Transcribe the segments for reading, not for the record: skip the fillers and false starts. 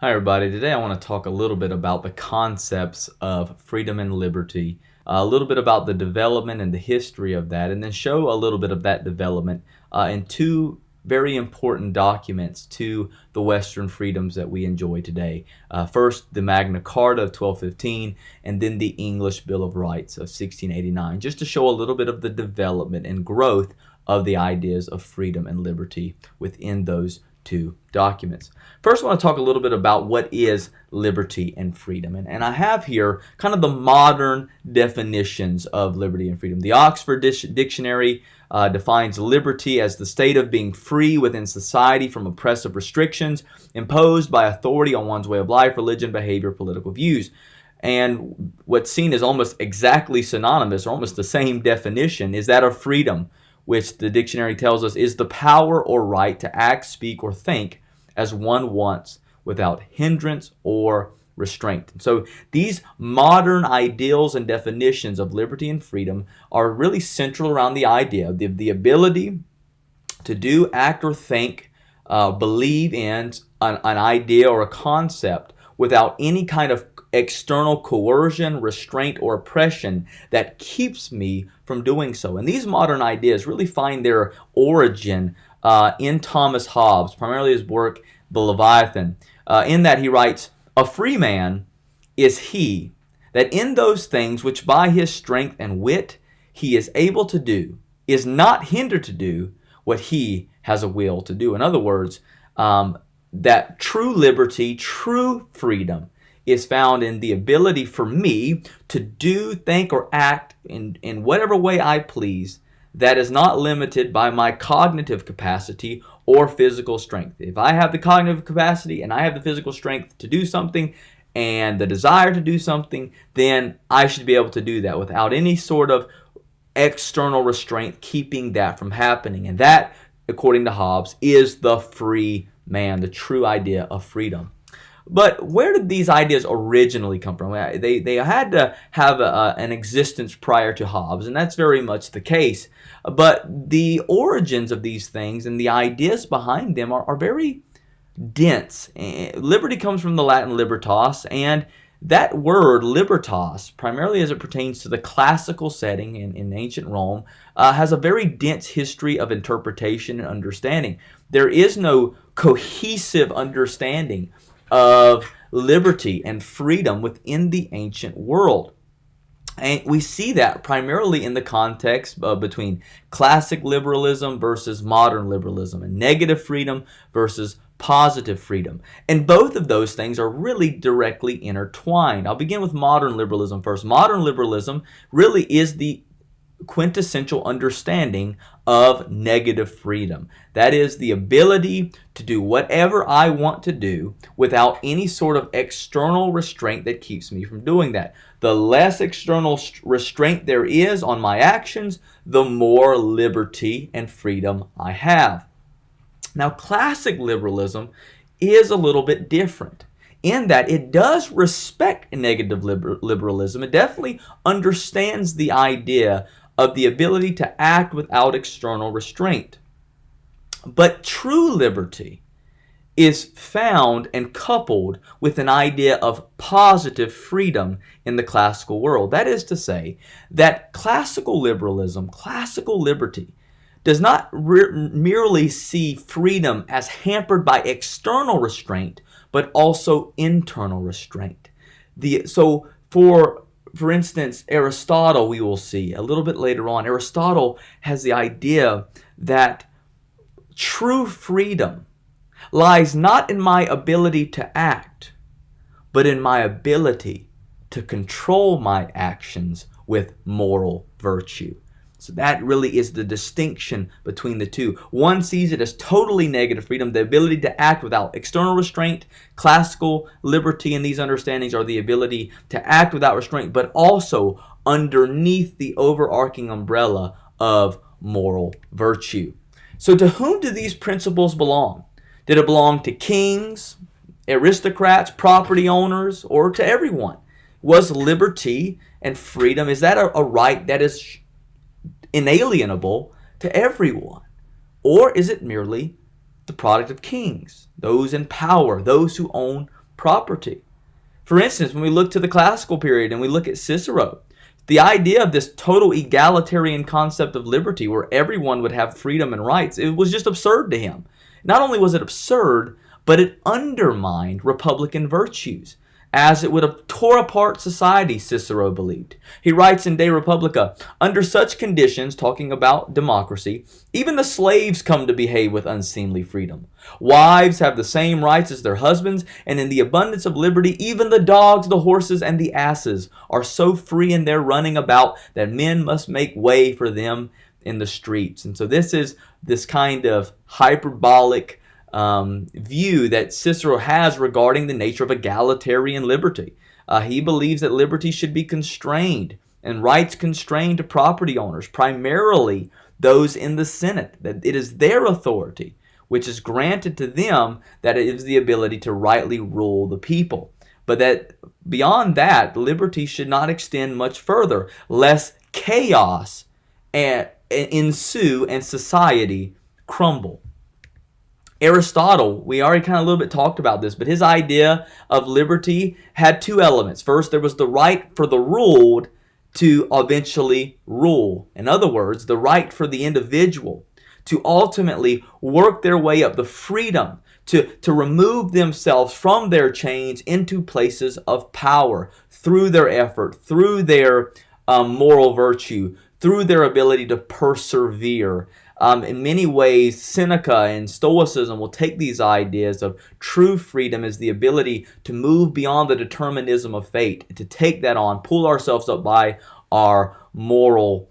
Hi, everybody. Today I want to talk a little bit about the concepts of freedom and liberty, a little bit about the development and the history of that, and then show a little bit of that development in two very important documents to the Western freedoms that we enjoy today. First, the Magna Carta of 1215, and then the English Bill of Rights of 1689, just to show a little bit of the development and growth of the ideas of freedom and liberty within those two documents. First, I want to talk a little bit about what is liberty and freedom. And I have here kind of the modern definitions of liberty and freedom. The Oxford Dictionary defines liberty as the state of being free within society from oppressive restrictions imposed by authority on one's way of life, religion, behavior, political views. And what's seen as almost exactly synonymous, or almost the same definition, is that of freedom, which the dictionary tells us is the power or right to act, speak, or think as one wants without hindrance or restraint. So these modern ideals and definitions of liberty and freedom are really central around the idea of the ability to do, act, or think, believe in an idea or a concept without any kind of external coercion, restraint, or oppression that keeps me from doing so. And these modern ideas really find their origin in Thomas Hobbes, primarily his work, The Leviathan. In that he writes, "A free man is he that in those things which by his strength and wit he is able to do, is not hindered to do what he has a will to do." In other words, that true liberty, true freedom is found in the ability for me to do, think, or act in whatever way I please that is not limited by my cognitive capacity or physical strength. If I have the cognitive capacity and I have the physical strength to do something and the desire to do something, then I should be able to do that without any sort of external restraint keeping that from happening. And that, according to Hobbes, is the free man, the true idea of freedom. But where did these ideas originally come from? They had to have an existence prior to Hobbes, and that's very much the case. But the origins of these things and the ideas behind them are very dense. Liberty comes from the Latin libertas, and that word libertas, primarily as it pertains to the classical setting in ancient Rome, has a very dense history of interpretation and understanding. There is no cohesive understanding of liberty and freedom within the ancient world. And we see that primarily in the context between classic liberalism versus modern liberalism, and negative freedom versus positive freedom. And both of those things are really directly intertwined. I'll begin with modern liberalism first. Modern liberalism really is the quintessential understanding of negative freedom. That is the ability to do whatever I want to do without any sort of external restraint that keeps me from doing that. The less external restraint there is on my actions, the more liberty and freedom I have. Now, classic liberalism is a little bit different in that it does respect negative liberalism. It definitely understands the idea of the ability to act without external restraint. But true liberty is found and coupled with an idea of positive freedom in the classical world. That is to say that classical liberalism, classical liberty, does not merely see freedom as hampered by external restraint, but also internal restraint. For instance, Aristotle, we will see a little bit later on, Aristotle has the idea that true freedom lies not in my ability to act, but in my ability to control my actions with moral virtue. So that really is the distinction between the two. One sees it as totally negative freedom, the ability to act without external restraint. Classical liberty and these understandings are the ability to act without restraint, but also underneath the overarching umbrella of moral virtue. So to whom do these principles belong? Did it belong to kings, aristocrats, property owners, or to everyone? Was liberty and freedom, is that a right that is inalienable to everyone? Or is it merely the product of kings, those in power, those who own property. For instance, when we look to the classical period and we look at Cicero, the idea of this total egalitarian concept of liberty where everyone would have freedom and rights, it was just absurd to him. Not only was it absurd, but it undermined republican virtues, as it would have tore apart society, Cicero believed. He writes in De Republica, "Under such conditions," talking about democracy, "even the slaves come to behave with unseemly freedom. Wives have the same rights as their husbands, and in the abundance of liberty, even the dogs, the horses, and the asses are so free in their running about that men must make way for them in the streets." And so this is this kind of hyperbolic view that Cicero has regarding the nature of egalitarian liberty. He believes that liberty should be constrained and rights constrained to property owners, primarily those in the Senate, that it is their authority which is granted to them, that it is the ability to rightly rule the people. But that beyond that, liberty should not extend much further, lest chaos ensue and society crumble. Aristotle, we already kind of a little bit talked about this, but his idea of liberty had two elements. First, there was the right for the ruled to eventually rule. In other words, the right for the individual to ultimately work their way up, the freedom to remove themselves from their chains into places of power through their effort, through their moral virtue, through their ability to persevere. In many ways, Seneca and Stoicism will take these ideas of true freedom as the ability to move beyond the determinism of fate, to take that on, pull ourselves up by our moral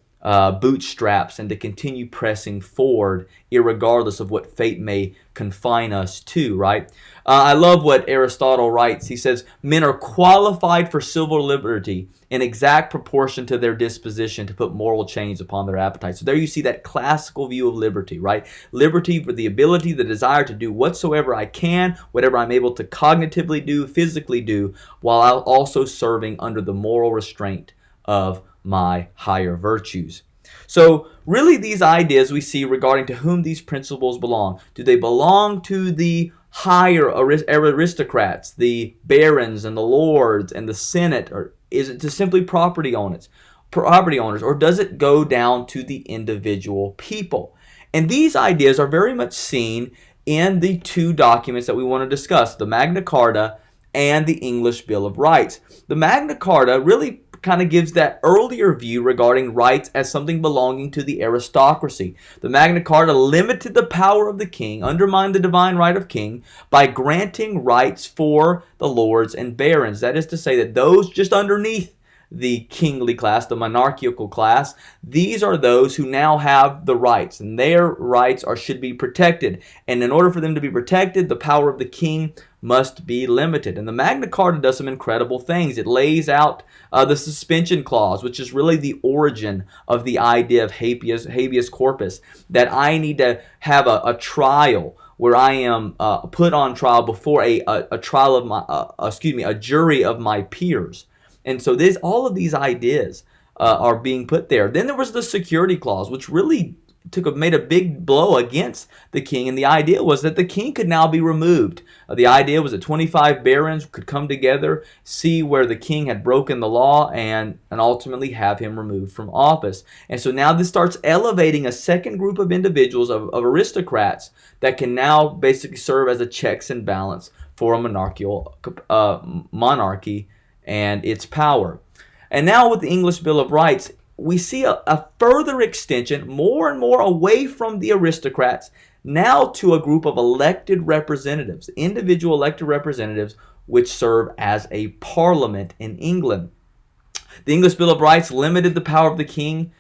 bootstraps, and to continue pressing forward irregardless of what fate may confine us to, right? I love what Aristotle writes. He says, "Men are qualified for civil liberty in exact proportion to their disposition to put moral chains upon their appetites." So there you see that classical view of liberty, right? Liberty for the ability, the desire to do whatsoever I can, whatever I'm able to cognitively do, physically do, while also serving under the moral restraint of my higher virtues. So really these ideas we see regarding to whom these principles belong. Do they belong to the higher aristocrats, the barons and the lords and the Senate, or is it to simply property owners, or does it go down to the individual people? And these ideas are very much seen in the two documents that we want to discuss, the Magna Carta and the English Bill of Rights. The Magna Carta really kind of gives that earlier view regarding rights as something belonging to the aristocracy. The Magna Carta limited the power of the king, undermined the divine right of king, by granting rights for the lords and barons. That is to say that those just underneath the kingly class, the monarchical class, these are those who now have the rights, and their rights should be protected. And in order for them to be protected, the power of the king must be limited. And the Magna Carta does some incredible things. It lays out the suspension clause, which is really the origin of the idea of habeas corpus, that I need to have a trial where I am put on trial before a trial of a jury of my peers. And so all of these ideas are being put there. Then there was the security clause, which really made a big blow against the king, and the idea was that the king could now be removed. The idea was that 25 barons could come together, see where the king had broken the law, and ultimately have him removed from office. And so now this starts elevating a second group of individuals, of aristocrats, that can now basically serve as a checks and balance for a monarchy and its power. And now with the English Bill of Rights, we see a further extension, more and more away from the aristocrats, now to a group of elected representatives, individual elected representatives, which serve as a parliament in England. The English Bill of Rights limited the power of the king,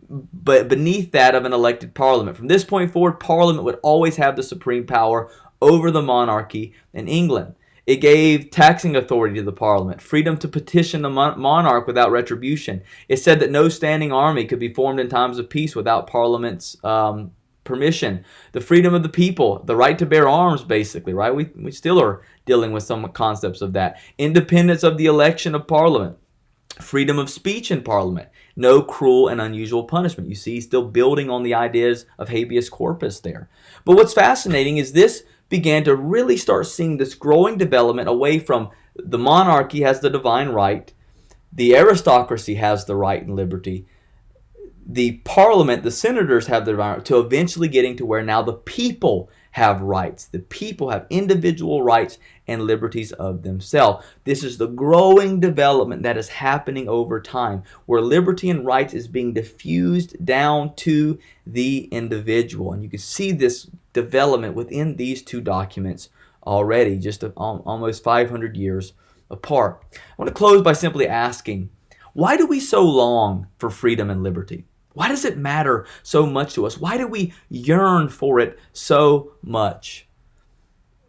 but beneath that of an elected parliament. From this point forward, parliament would always have the supreme power over the monarchy in England. It gave taxing authority to the parliament, freedom to petition the monarch without retribution. It said that no standing army could be formed in times of peace without parliament's permission. The freedom of the people, the right to bear arms, basically, right? We still are dealing with some concepts of that. Independence of the election of parliament. Freedom of speech in parliament. No cruel and unusual punishment. You see, still building on the ideas of habeas corpus there. But what's fascinating is this began to really start seeing this growing development away from the monarchy has the divine right, the aristocracy has the right and liberty, the parliament, the senators have the right, to eventually getting to where now the people have rights. The people have individual rights and liberties of themselves. This is the growing development that is happening over time, where liberty and rights is being diffused down to the individual. And you can see this development within these two documents already, just almost 500 years apart. I want to close by simply asking, why do we so long for freedom and liberty? Why does it matter so much to us? Why do we yearn for it so much?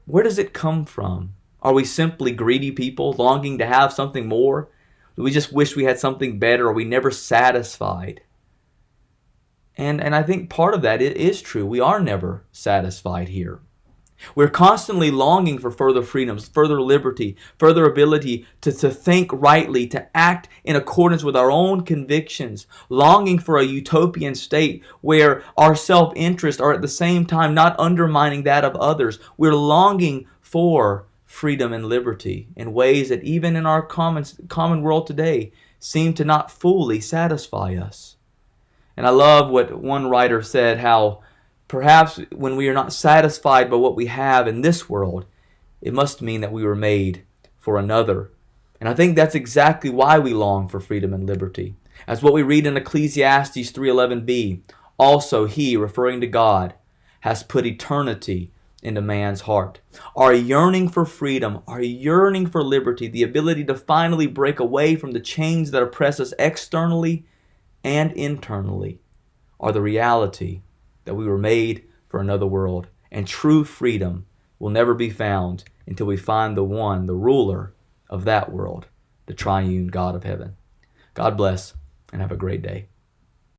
Where does it come from? Are we simply greedy people longing to have something more? Do we just wish we had something better? Are we never satisfied? And I think part of that is true. We are never satisfied here. We're constantly longing for further freedoms, further liberty, further ability to think rightly, to act in accordance with our own convictions, longing for a utopian state where our self-interest are at the same time not undermining that of others. We're longing for freedom and liberty in ways that even in our common world today seem to not fully satisfy us. And I love what one writer said, how perhaps when we are not satisfied by what we have in this world, it must mean that we were made for another. And I think that's exactly why we long for freedom and liberty. As what we read in Ecclesiastes 3:11b, also he, referring to God, has put eternity into man's heart. Our yearning for freedom, our yearning for liberty, the ability to finally break away from the chains that oppress us externally and internally, are the reality that we were made for another world. And true freedom will never be found until we find the one, the ruler of that world, the triune God of heaven. God bless and have a great day.